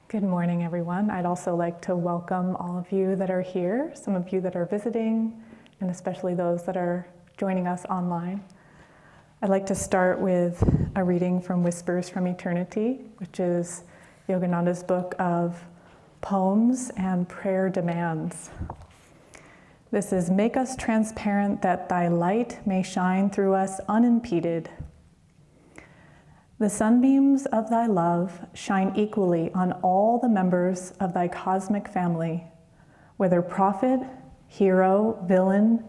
Good morning, everyone. I'd also like to welcome all of you that are here, some of you that are visiting, and especially those that are joining us online. I'd like to start with a reading from Whispers from Eternity, which is Yogananda's book of poems and prayer demands. This is, "Make us transparent that thy light may shine through us unimpeded. The sunbeams of thy love shine equally on all the members of thy cosmic family, whether prophet, hero, villain,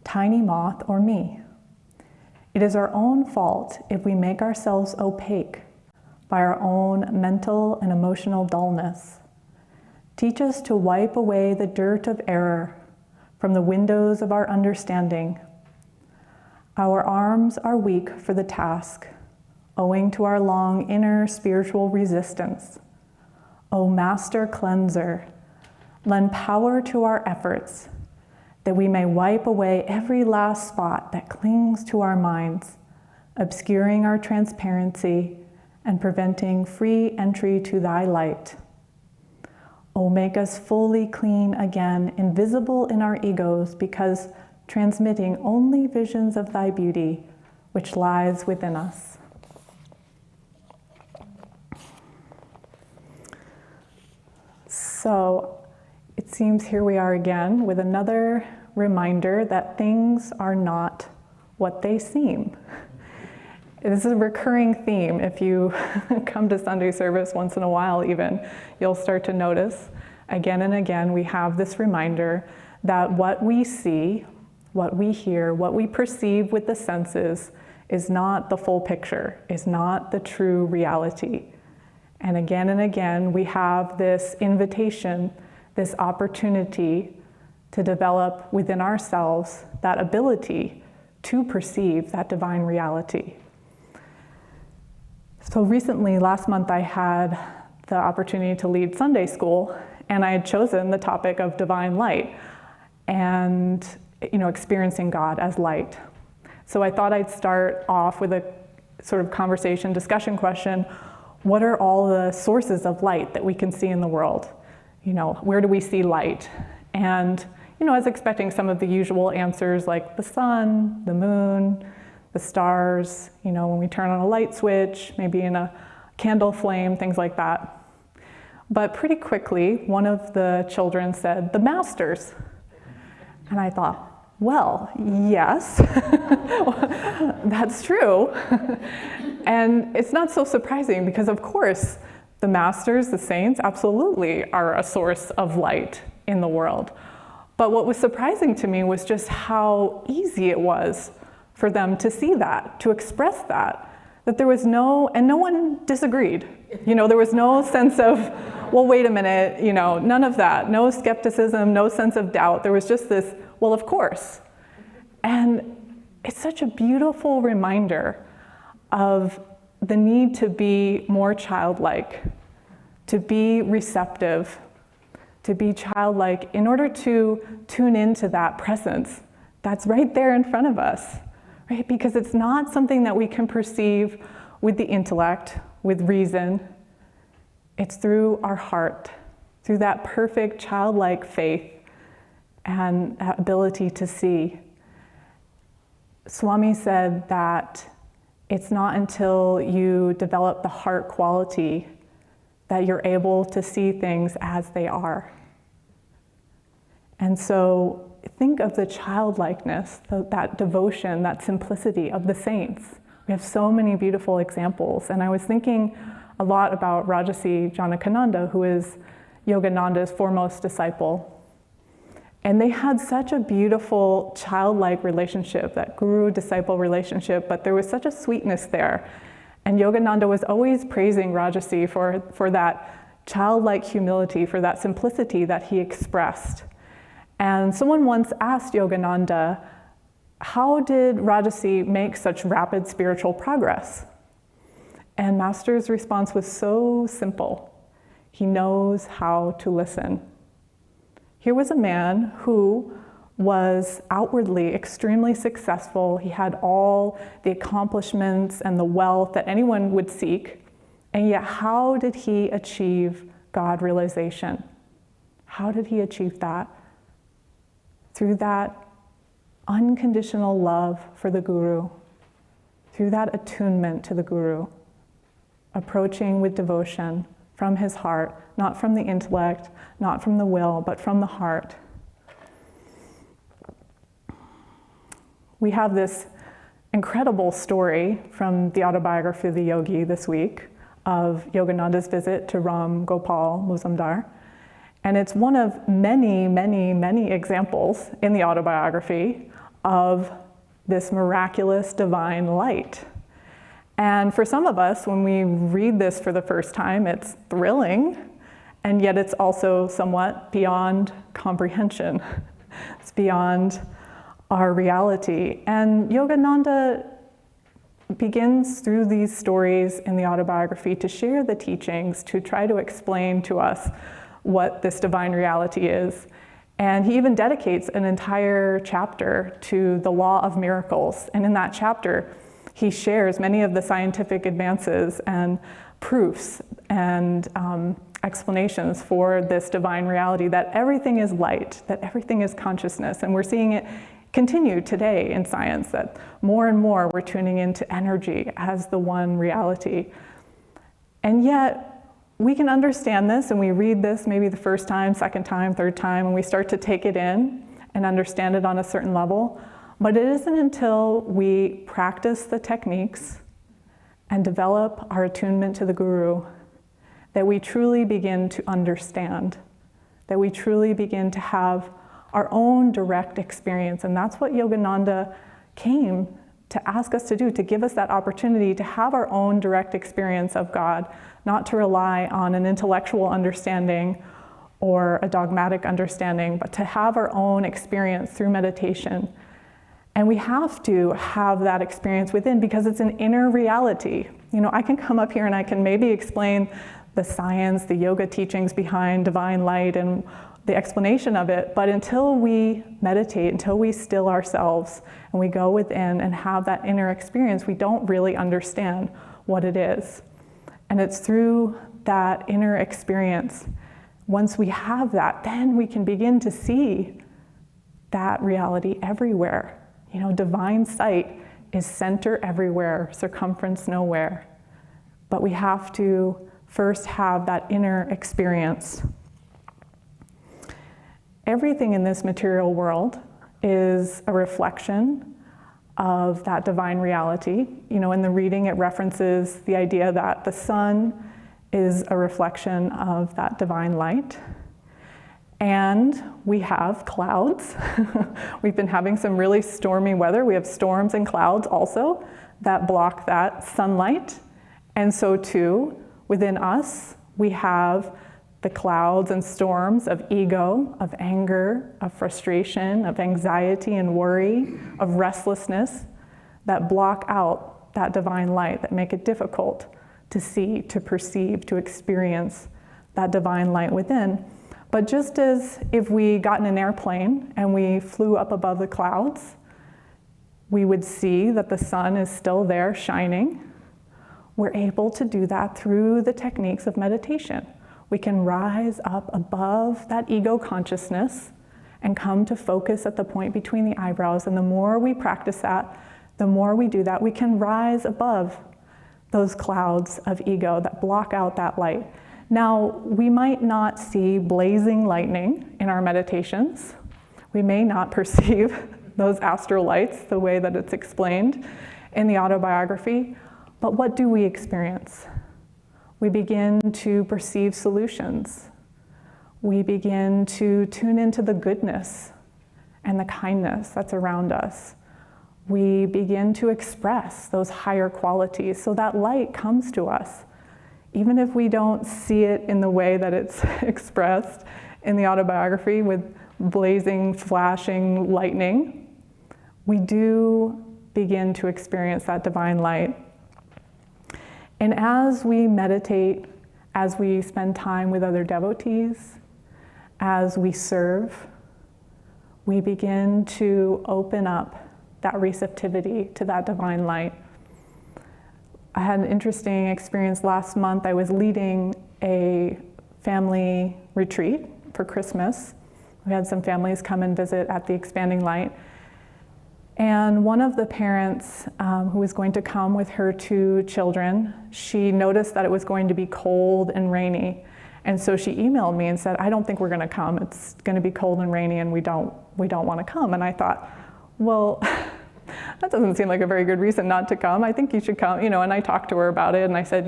tiny moth, or me. It is our own fault if we make ourselves opaque by our own mental and emotional dullness. Teach us to wipe away the dirt of error from the windows of our understanding. Our arms are weak for the task, owing to our long inner spiritual resistance. O Master Cleanser, lend power to our efforts, that we may wipe away every last spot that clings to our minds, obscuring our transparency and preventing free entry to thy light. O make us fully clean again, invisible in our egos, because transmitting only visions of thy beauty, which lies within us." So it seems here we are again with another reminder that things are not what they seem. This is a recurring theme. If you come to Sunday service once in a while even, you'll start to notice again and again we have this reminder that what we see, what we hear, what we perceive with the senses is not the full picture, is not the true reality. And again, we have this invitation, this opportunity to develop within ourselves that ability to perceive that divine reality. So recently, last month, I had the opportunity to lead Sunday school, and I had chosen the topic of divine light and, experiencing God as light. So I thought I'd start off with a sort of conversation, discussion question. What are all the sources of light that we can see in the world? Where do we see light? And, I was expecting some of the usual answers like the sun, the moon, the stars, when we turn on a light switch, maybe in a candle flame, things like that. But pretty quickly, one of the children said, "The masters." And I thought, well, yes, that's true. And it's not so surprising because, of course, the masters, the saints, absolutely are a source of light in the world. But what was surprising to me was just how easy it was for them to see that, to express that there was no one disagreed. There was no sense of, well, wait a minute, none of that, no skepticism, no sense of doubt. There was just this, well, of course. And it's such a beautiful reminder of the need to be more childlike, to be receptive, to be childlike in order to tune into that presence that's right there in front of us, right? Because it's not something that we can perceive with the intellect, with reason. It's through our heart, through that perfect childlike faith and that ability to see. Swami said that it's not until you develop the heart quality that you're able to see things as they are. And so think of the childlikeness, that devotion, that simplicity of the saints. We have so many beautiful examples. And I was thinking a lot about Rajarsi Janakananda, who is Yogananda's foremost disciple. And they had such a beautiful childlike relationship, that guru-disciple relationship, but there was such a sweetness there. And Yogananda was always praising Rajarsi for that childlike humility, for that simplicity that he expressed. And someone once asked Yogananda, how did Rajarsi make such rapid spiritual progress? And Master's response was so simple. He knows how to listen. Here was a man who was outwardly extremely successful. He had all the accomplishments and the wealth that anyone would seek. And yet, how did he achieve God realization. How did he achieve that? Through that unconditional love for the Guru, through that attunement to the Guru, approaching with devotion from his heart, not from the intellect, not from the will, but from the heart. We have this incredible story from the autobiography of the yogi this week of Yogananda's visit to Ram Gopal Muzumdar. And it's one of many, many, many examples in the autobiography of this miraculous divine light. And for some of us, when we read this for the first time, it's thrilling, and yet it's also somewhat beyond comprehension. It's beyond our reality. And Yogananda begins through these stories in the autobiography to share the teachings, to try to explain to us what this divine reality is. And he even dedicates an entire chapter to the law of miracles. And in that chapter, he shares many of the scientific advances and proofs and explanations for this divine reality, that everything is light, that everything is consciousness. And we're seeing it continue today in science, that more and more we're tuning into energy as the one reality. And yet, we can understand this, and we read this maybe the first time, second time, third time, and we start to take it in and understand it on a certain level. But it isn't until we practice the techniques and develop our attunement to the Guru that we truly begin to understand, that we truly begin to have our own direct experience. And that's what Yogananda came to ask us to do, to give us that opportunity to have our own direct experience of God, not to rely on an intellectual understanding or a dogmatic understanding, but to have our own experience through meditation. And we have to have that experience within, because it's an inner reality. You know, I can come up here and I can maybe explain the science, the yoga teachings behind divine light and the explanation of it, but until we meditate, until we still ourselves and we go within and have that inner experience, we don't really understand what it is. And it's through that inner experience, once we have that, then we can begin to see that reality everywhere. You know, divine sight is center everywhere, circumference nowhere. But we have to first have that inner experience. Everything in this material world is a reflection of that divine reality. You know, in the reading, it references the idea that the sun is a reflection of that divine light. And we have clouds. We've been having some really stormy weather. We have storms and clouds also that block that sunlight. And so too, within us, we have the clouds and storms of ego, of anger, of frustration, of anxiety and worry, of restlessness that block out that divine light, that make it difficult to see, to perceive, to experience that divine light within. But just as if we got in an airplane and we flew up above the clouds, we would see that the sun is still there shining. We're able to do that through the techniques of meditation. We can rise up above that ego consciousness and come to focus at the point between the eyebrows. And the more we practice that, the more we do that, we can rise above those clouds of ego that block out that light. Now, we might not see blazing lightning in our meditations. We may not perceive those astral lights the way that it's explained in the autobiography, but what do we experience? We begin to perceive solutions. We begin to tune into the goodness and the kindness that's around us. We begin to express those higher qualities, so that light comes to us. Even if we don't see it in the way that it's expressed in the autobiography with blazing, flashing lightning, we do begin to experience that divine light. And as we meditate, as we spend time with other devotees, as we serve, we begin to open up that receptivity to that divine light. I had an interesting experience last month. I was leading a family retreat for Christmas. We had some families come and visit at the Expanding Light. And one of the parents who was going to come with her 2 children, she noticed that it was going to be cold and rainy. And so she emailed me and said, I don't think we're going to come. It's going to be cold and rainy and we don't want to come. And I thought, well, that doesn't seem like a very good reason not to come. I think you should come, and I talked to her about it and I said,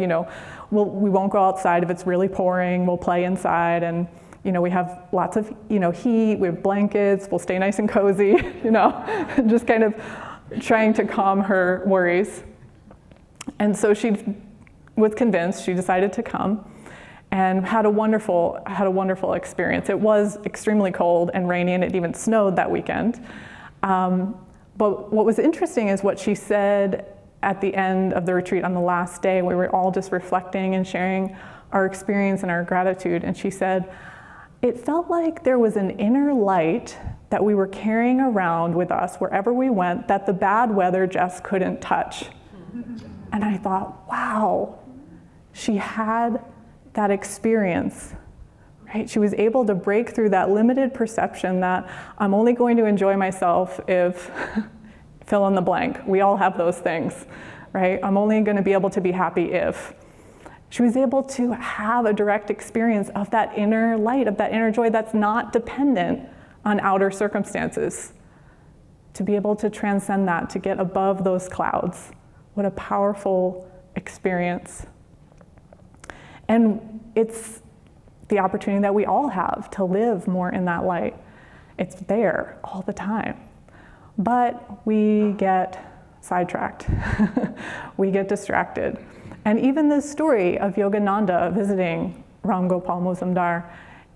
we won't go outside if it's really pouring, we'll play inside, and we have lots of, heat, we have blankets, we'll stay nice and cozy, just kind of trying to calm her worries. And so she was convinced, she decided to come and had a wonderful experience. It was extremely cold and rainy and it even snowed that weekend. But what was interesting is what she said at the end of the retreat on the last day. We were all just reflecting and sharing our experience and our gratitude. And she said, it felt like there was an inner light that we were carrying around with us wherever we went that the bad weather just couldn't touch. And I thought, wow, she had that experience. Right? She was able to break through that limited perception that I'm only going to enjoy myself if fill in the blank. We all have those things, right? I'm only going to be able to be happy if. She was able to have a direct experience of that inner light, of that inner joy that's not dependent on outer circumstances. To be able to transcend that, to get above those clouds. What a powerful experience. And it's the opportunity that we all have to live more in that light. It's there all the time. But we get sidetracked. We get distracted. And even this story of Yogananda visiting Ram Gopal Muzumdar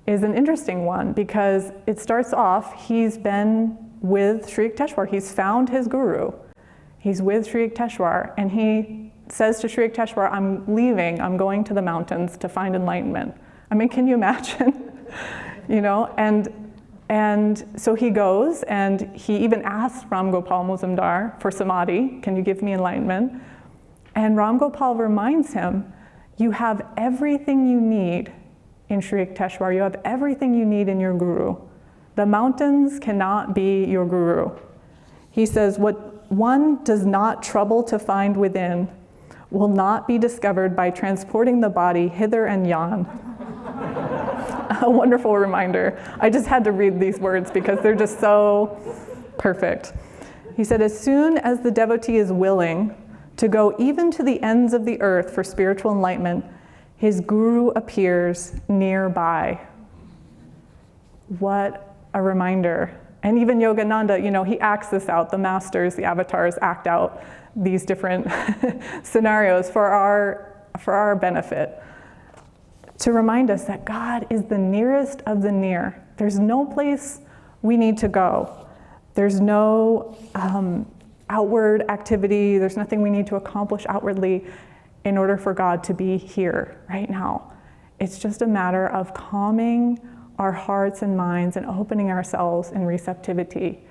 is an interesting one because it starts off, he's been with Sri Yukteswar. He's found his guru. He's with Sri Yukteswar, and he says to Sri Yukteswar, I'm leaving, I'm going to the mountains to find enlightenment. I mean, can you imagine? And so he goes, and he even asks Ram Gopal Muzumdar for samadhi, can you give me enlightenment? And Ram Gopal reminds him, you have everything you need in Sri Yukteswar. You have everything you need in your guru. The mountains cannot be your guru. He says, what one does not trouble to find within will not be discovered by transporting the body hither and yon. A wonderful reminder. I just had to read these words because they're just so perfect. He said, as soon as the devotee is willing to go even to the ends of the earth for spiritual enlightenment, his guru appears nearby. What a reminder. And even Yogananda, he acts this out. The masters, the avatars act out these different scenarios for our benefit. To remind us that God is the nearest of the near. There's no place we need to go. There's no outward activity. There's nothing we need to accomplish outwardly in order for God to be here right now. It's just a matter of calming our hearts and minds and opening ourselves in receptivity.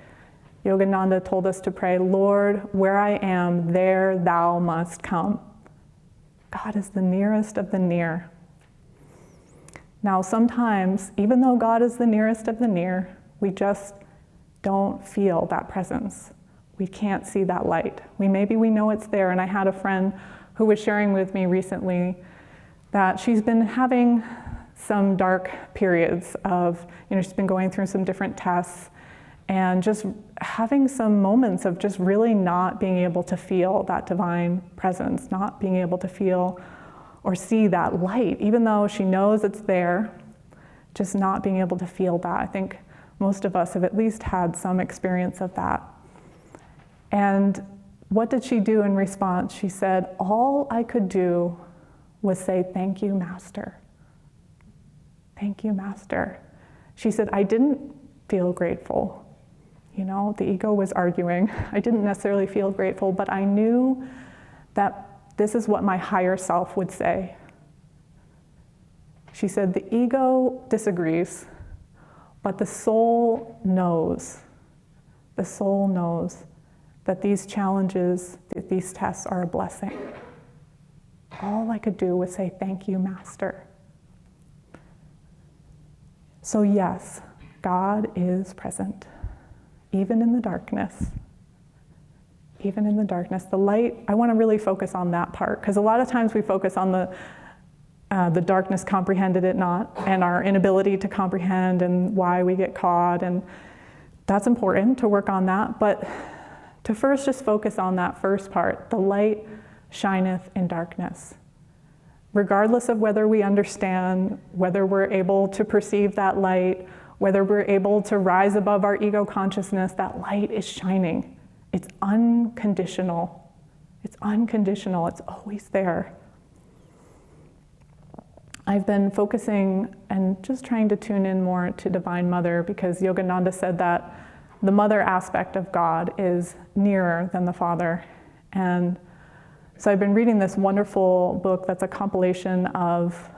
Yogananda told us to pray, Lord, where I am, there thou must come. God is the nearest of the near. Now, sometimes, even though God is the nearest of the near, we just don't feel that presence. We can't see that light. Maybe we know it's there. And I had a friend who was sharing with me recently that she's been having some dark periods of, she's been going through some different tests and just having some moments of just really not being able to feel that divine presence, not being able to feel or see that light, even though she knows it's there, just not being able to feel that. I think most of us have at least had some experience of that. And what did she do in response? She said, all I could do was say, thank you, Master. Thank you, Master. She said, I didn't feel grateful. The ego was arguing. I didn't necessarily feel grateful, but I knew that this is what my higher self would say. She said, the ego disagrees, but the soul knows. The soul knows that these challenges, that these tests are a blessing. All I could do was say, thank you, Master. So yes, God is present, even in the darkness. Even in the darkness. The light, I want to really focus on that part, because a lot of times we focus on the darkness comprehended it not, and our inability to comprehend and why we get caught, and that's important to work on that, but to first just focus on that first part, the light shineth in darkness. Regardless of whether we understand, whether we're able to perceive that light, whether we're able to rise above our ego consciousness, that light is shining. It's unconditional. It's unconditional. It's always there. I've been focusing and just trying to tune in more to Divine Mother, because Yogananda said that the mother aspect of God is nearer than the Father. And so I've been reading this wonderful book that's a compilation of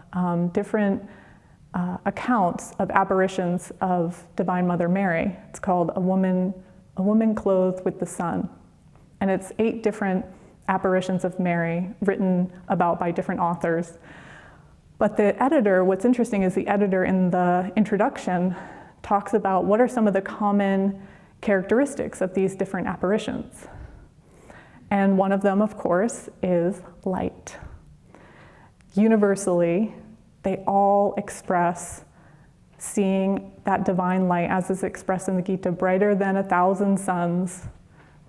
different accounts of apparitions of Divine Mother Mary. It's called A Woman Clothed with the Sun. And it's 8 different apparitions of Mary written about by different authors. But the editor, what's interesting is the editor in the introduction talks about what are some of the common characteristics of these different apparitions. And one of them, of course, is light. Universally, they all express seeing that divine light, as is expressed in the Gita, brighter than 1,000 suns,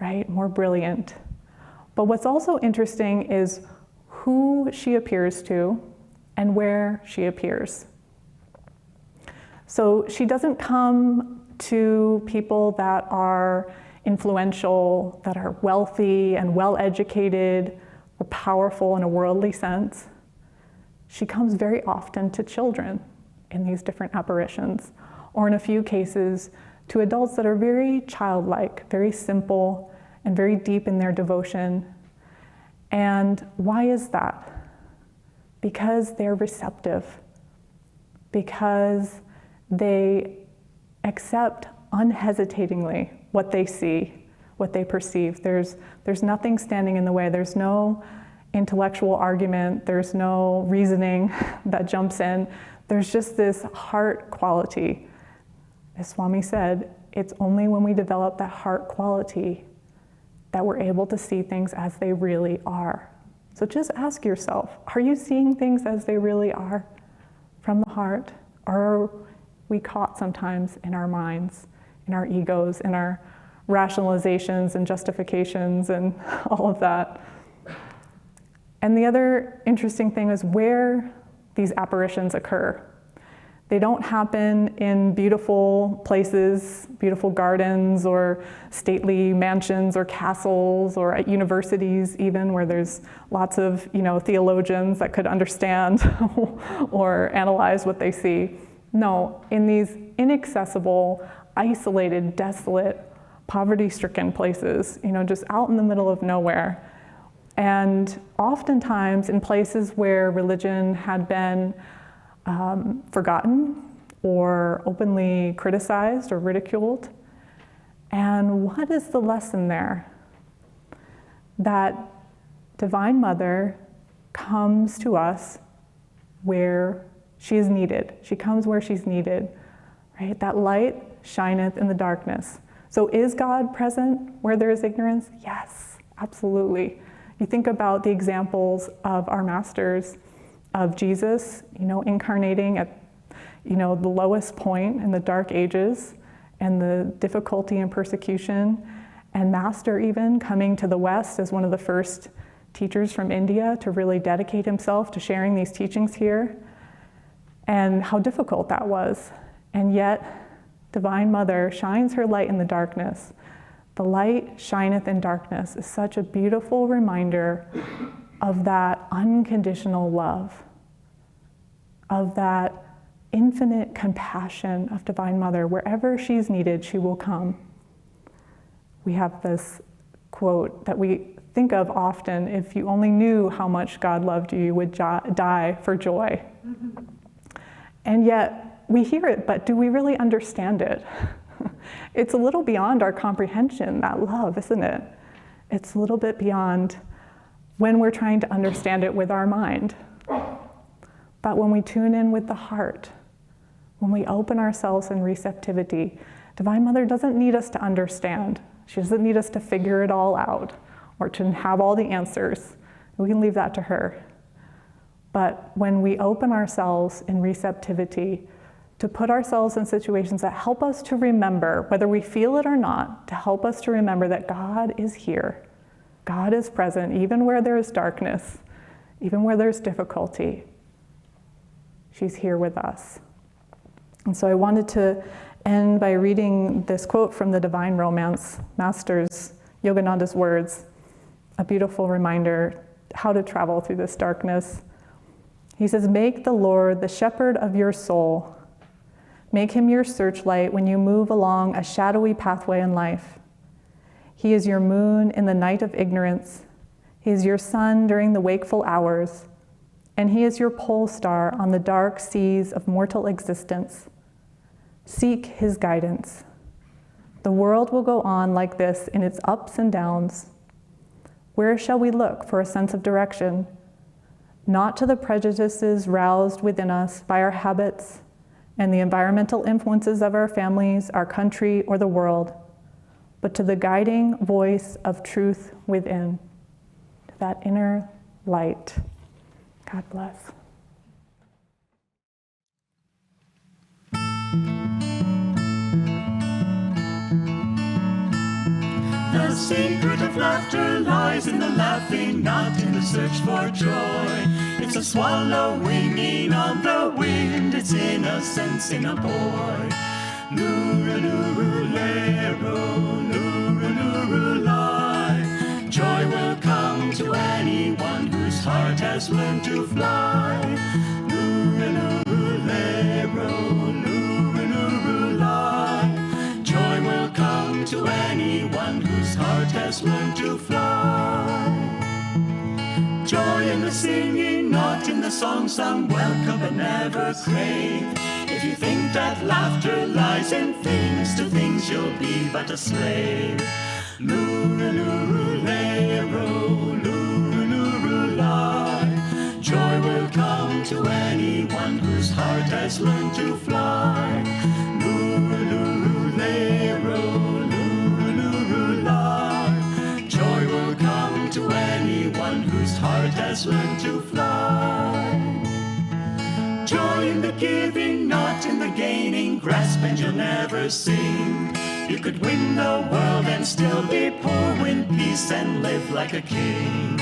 right? More brilliant. But what's also interesting is who she appears to and where she appears. So she doesn't come to people that are influential, that are wealthy and well-educated or powerful in a worldly sense. She comes very often to children in these different apparitions, or in a few cases to adults that are very childlike, very simple, and very deep in their devotion. And why is that? Because they're receptive, because they accept unhesitatingly what they see, what they perceive. There's nothing standing in the way. There's no intellectual argument. There's no reasoning that jumps in. There's just this heart quality. As Swami said, it's only when we develop that heart quality that we're able to see things as they really are. So just ask yourself, are you seeing things as they really are from the heart? Or are we caught sometimes in our minds, in our egos, in our rationalizations and justifications and all of that? And the other interesting thing is where these apparitions occur. They don't happen in beautiful places, beautiful gardens, or stately mansions or castles, or at universities even, where there's lots of theologians that could understand or analyze what they see. No, in these inaccessible, isolated, desolate, poverty-stricken places, just out in the middle of nowhere. And oftentimes in places where religion had been forgotten or openly criticized or ridiculed. And what is the lesson there? That Divine Mother comes to us where she is needed. She comes where she's needed, right? That light shineth in the darkness. So is God present where there is ignorance? Yes, absolutely. You think about the examples of our masters, of Jesus, incarnating at, the lowest point in the dark ages and the difficulty and persecution, and Master even coming to the West as one of the first teachers from India to really dedicate himself to sharing these teachings here, and how difficult that was. And yet, Divine Mother shines her light in the darkness. The light shineth in darkness is such a beautiful reminder of that unconditional love, of that infinite compassion of Divine Mother. Wherever she's needed, she will come. We have this quote that we think of often: if you only knew how much God loved you, you would die for joy. Mm-hmm. And yet we hear it, but do we really understand it? It's a little beyond our comprehension, that love, isn't it? It's a little bit beyond when we're trying to understand it with our mind. But when we tune in with the heart, When we open ourselves in receptivity, Divine Mother doesn't need us to understand. She doesn't need us to figure it all out or to have all the answers. We can leave that to her. But when we open ourselves in receptivity, to put ourselves in situations that help us to remember, whether we feel it or not, to help us to remember that God is here. God is present, even where there is darkness, even where there's difficulty. She's here with us. And so I wanted to end by reading this quote from the Divine Romance, Master's Yogananda's words, a beautiful reminder how to travel through this darkness. He says, "Make the Lord the shepherd of your soul. Make him your searchlight when you move along a shadowy pathway in life. He is your moon in the night of ignorance. He is your sun during the wakeful hours. And he is your pole star on the dark seas of mortal existence. Seek his guidance. The world will go on like this in its ups and downs. Where shall we look for a sense of direction? Not to the prejudices roused within us by our habits and the environmental influences of our families, our country, or the world, but to the guiding voice of truth within, to that inner light." God bless. The secret of laughter lies in the laughing, not in the search for joy. It's a swallow winging on the wind, it's innocence in a boy. Lura-lura-lero, lura-lura-lie. Joy will come to anyone whose heart has learned to fly. Lura-lura-lero, lura-lura-lie. Joy will come to anyone whose heart has learned to fly. Joy in the singing, not in the song sung, welcome but never crave. If you think that laughter lies in things, to things you'll be but a slave. Lura-lura-lero, lura-lura-lie. Joy will come to anyone whose heart has learned to fly. Lura-lura-lero, lura-lura-lie. Joy will come to anyone whose heart has learned to fly. Joy in the giving, not in the gaining. Grasp and you'll never sing. You could win the world and still be poor. Win peace and live like a king.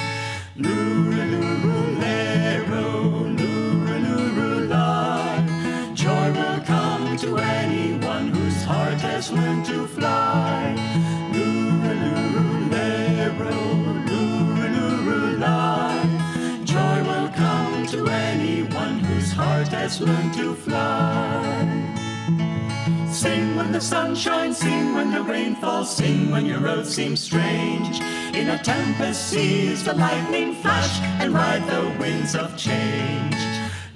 Lura-lura-lero, lura-lura-lie. Joy will come to anyone whose heart has learned to fly. Lura-lura-lero, lura-lura-lie. Joy will come to anyone whose heart has learned to fly. Sing when the sun shines, sing when the rain falls, sing when your road seems strange. In a tempest seize the lightning flash and ride the winds of change.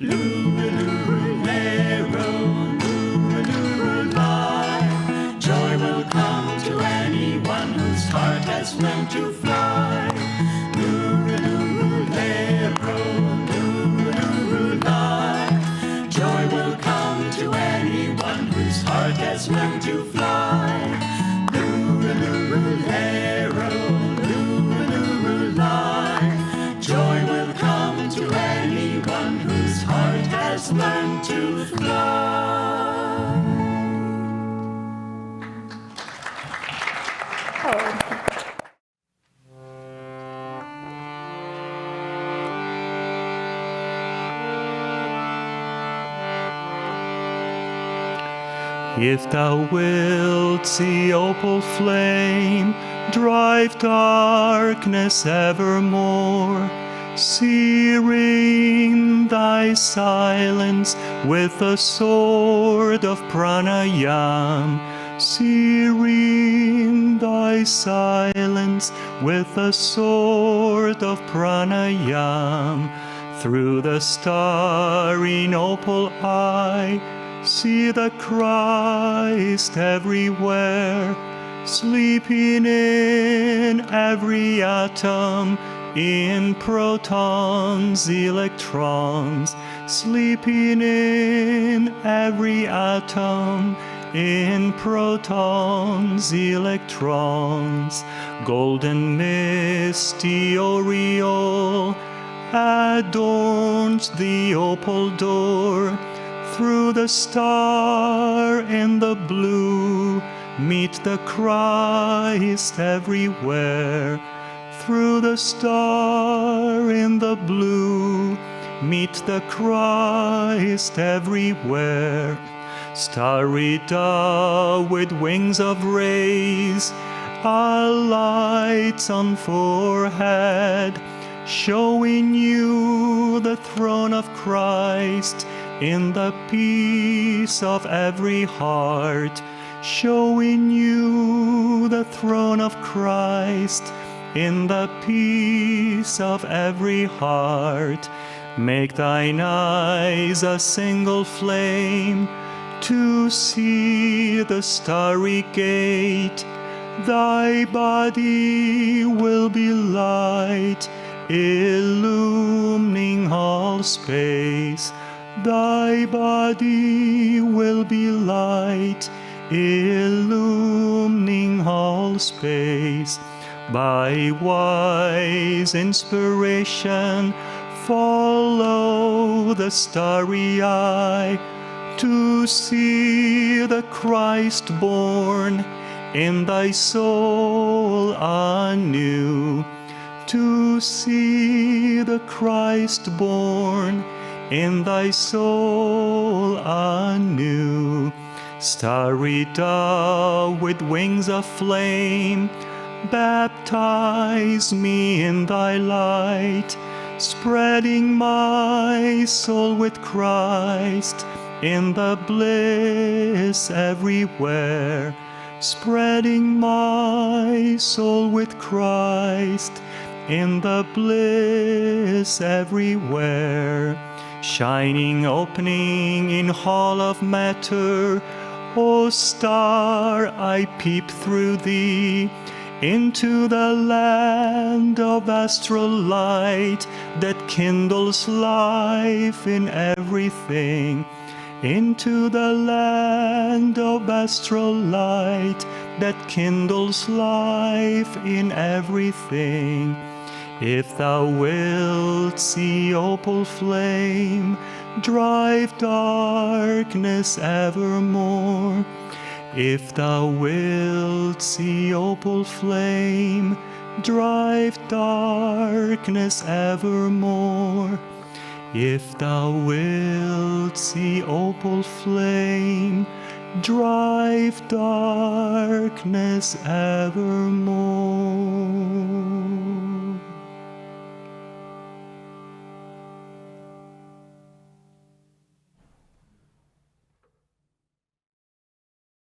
Lura-lura-lero, lura-lura-lie. Joy will come to anyone whose heart has learned to fly. Lura-lura-lero, lura-lura-lie. Joy will come to anyone whose heart has learned to fly. Lura-lura-lero, lura-lura-lie. Joy will come to anyone whose heart has learned to fly. Oh. If thou wilt see opal flame drive darkness evermore, searing thy silence with the sword of pranayam, searing thy silence with the sword of pranayam, through the starry opal eye, see the Christ everywhere, sleeping in every atom, in protons, electrons, sleeping in every atom, in protons, electrons, golden misty aureole adorns the opal door. Through the star in the blue, meet the Christ everywhere. Through the star in the blue, meet the Christ everywhere. Starry dove with wings of rays, alights on forehead, showing you the throne of Christ in the peace of every heart. Showing you the throne of Christ in the peace of every heart. Make thine eyes a single flame to see the starry gate. Thy body will be light, illumining all space. Thy body will be light, illumining all space. By wise inspiration, follow the starry eye to see the Christ born in thy soul anew. To see the Christ born in thy soul anew. Starry dove with wings of flame, baptize me in thy light, spreading my soul with Christ in the bliss everywhere. Spreading my soul with Christ in the bliss everywhere. Shining opening in hall of matter, O star, I peep through thee into the land of astral light that kindles life in everything. Into the land of astral light that kindles life in everything. If thou wilt see opal flame, drive darkness evermore. If thou wilt see opal flame, drive darkness evermore. If thou wilt see opal flame, drive darkness evermore.